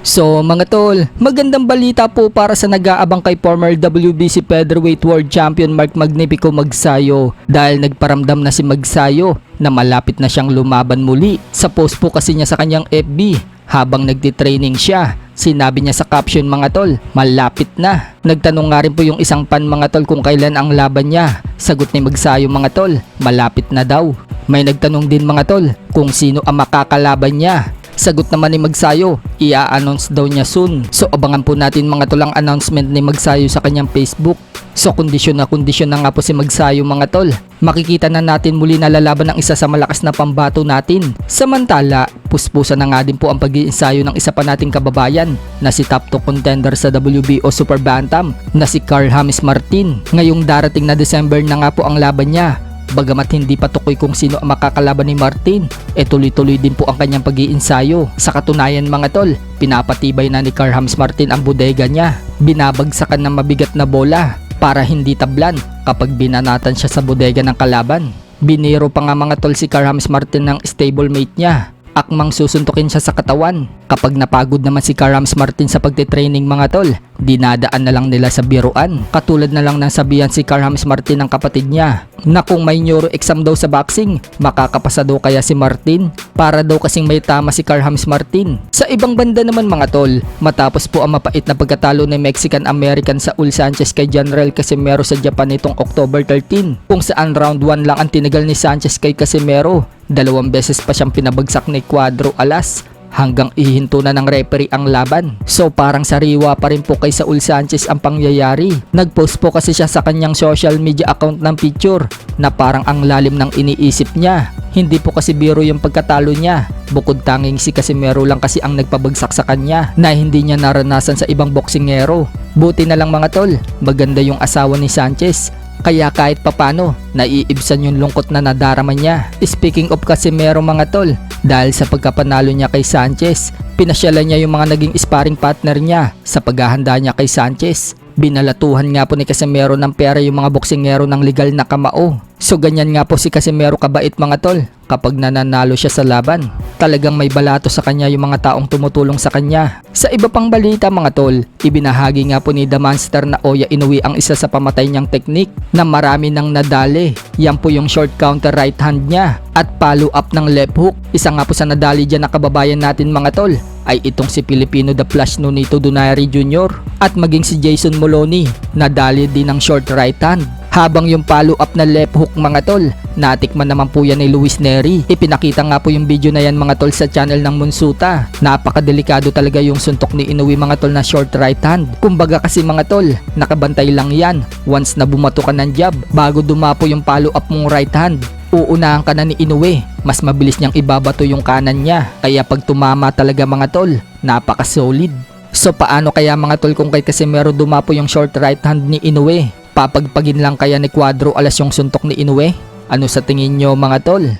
So mga tol, magandang balita po para sa nag-aabang kay former WBC Featherweight World Champion Mark Magnifico Magsayo dahil nagparamdam na si Magsayo na malapit na siyang lumaban muli. Sa post po kasi niya sa kanyang FB habang nagtitraining siya, sinabi niya sa caption mga tol, malapit na. Nagtanong nga rin po yung isang fan mga tol kung kailan ang laban niya. Sagot ni Magsayo mga tol, malapit na daw. May nagtanong din mga tol kung sino ang makakalaban niya. Sagot naman ni Magsayo, i-announce daw niya soon. So abangan po natin mga tol ang announcement ni Magsayo sa kanyang Facebook. So kondisyon na nga po si Magsayo mga tol. Makikita na natin muli na lalaban ng isa sa malakas na pambato natin. Samantala, puspusan na nga din po ang pag-iinsayo ng isa pa nating kababayan na si top 2 contender sa WBO Super Bantam na si Carl James Martin. Ngayong darating na December na nga po ang laban niya. Bagamat hindi pa tukoy kung sino ang makakalaban ni Martin, tuloy-tuloy din po ang kanyang pag-iinsayo. Sa katunayan mga tol, pinapatibay na ni Carl James Martin ang bodega niya. Binabagsakan ng mabigat na bola para hindi tablan kapag binanatan siya sa bodega ng kalaban. Biniro pa nga mga tol si Carl James Martin ng stablemate niya. Akmang susuntukin siya sa katawan. Kapag napagod naman si Carl James Martin sa pagtitraining mga tol, dinadaan na lang nila sa biruan. Katulad na lang ng sabihan si Carl James Martin ng kapatid niya na kung may neuro exam daw sa boxing, makakapasa daw kaya si Martin para daw kasing may tama si Carl James Martin. Sa ibang banda naman mga tol, matapos po ang mapait na pagkatalo ng Mexican-American Saul Sanchez kay General Casimero sa Japan nitong October 13, kung saan round 1 lang ang tinagal ni Sanchez kay Casimero. 2 beses pa siyang pinabagsak ni Cuadro Alas hanggang ihinto na ng referee ang laban. So parang sariwa pa rin po kay Saul Sanchez ang pangyayari. Nagpost po kasi siya sa kanyang social media account ng picture na parang ang lalim ng iniisip niya. Hindi po kasi biro yung pagkatalo niya. Bukod tanging si Casimero lang kasi ang nagpabagsak sa kanya na hindi niya naranasan sa ibang boksingero. Buti na lang mga tol, maganda yung asawa ni Sanchez. Kaya kahit papano, naiibsan yung lungkot na nadarama niya. Speaking of Casimero mga tol, dahil sa pagkapanalo niya kay Sanchez, pinasyalan niya yung mga naging sparring partner niya sa paghahanda niya kay Sanchez. Binalatuhan nga po ni Casimero ng pera yung mga boksingero ng legal na kamao. So ganyan nga po si Casimero kabait mga tol kapag nananalo siya sa laban. Talagang may balato sa kanya yung mga taong tumutulong sa kanya. Sa iba pang balita mga tol, ibinahagi nga po ni The Monster na Oya Inoue ang isa sa pamatay niyang teknik na marami nang nadali. Yan po yung short counter right hand niya at follow up ng left hook. Isa nga po sa nadali dyan na kababayan natin mga tol ay itong si Filipino The Flash Nonito Donaire Jr. at maging si Jason Moloney nadali din ng short right hand. Habang yung follow up na left hook mga tol, natikman naman po yan ni Luis Neri. Ipinakita nga po yung video na yan mga tol sa channel ng Monsuta. Napakadelikado talaga yung suntok ni Inoue mga tol na short right hand. Kumbaga kasi mga tol, nakabantay lang yan. Once na bumato ka ng jab, bago dumapo yung follow up mong right hand, uunahan ka na ni Inoue. Mas mabilis niyang ibabato yung kanan niya. Kaya pag tumama talaga mga tol, napaka-solid. So paano kaya mga tol kung kay Casimero dumapo yung short right hand ni Inoue? Papagpagin lang kaya ni Cuadro Alas yung suntok ni Inoue? Ano sa tingin nyo mga tol?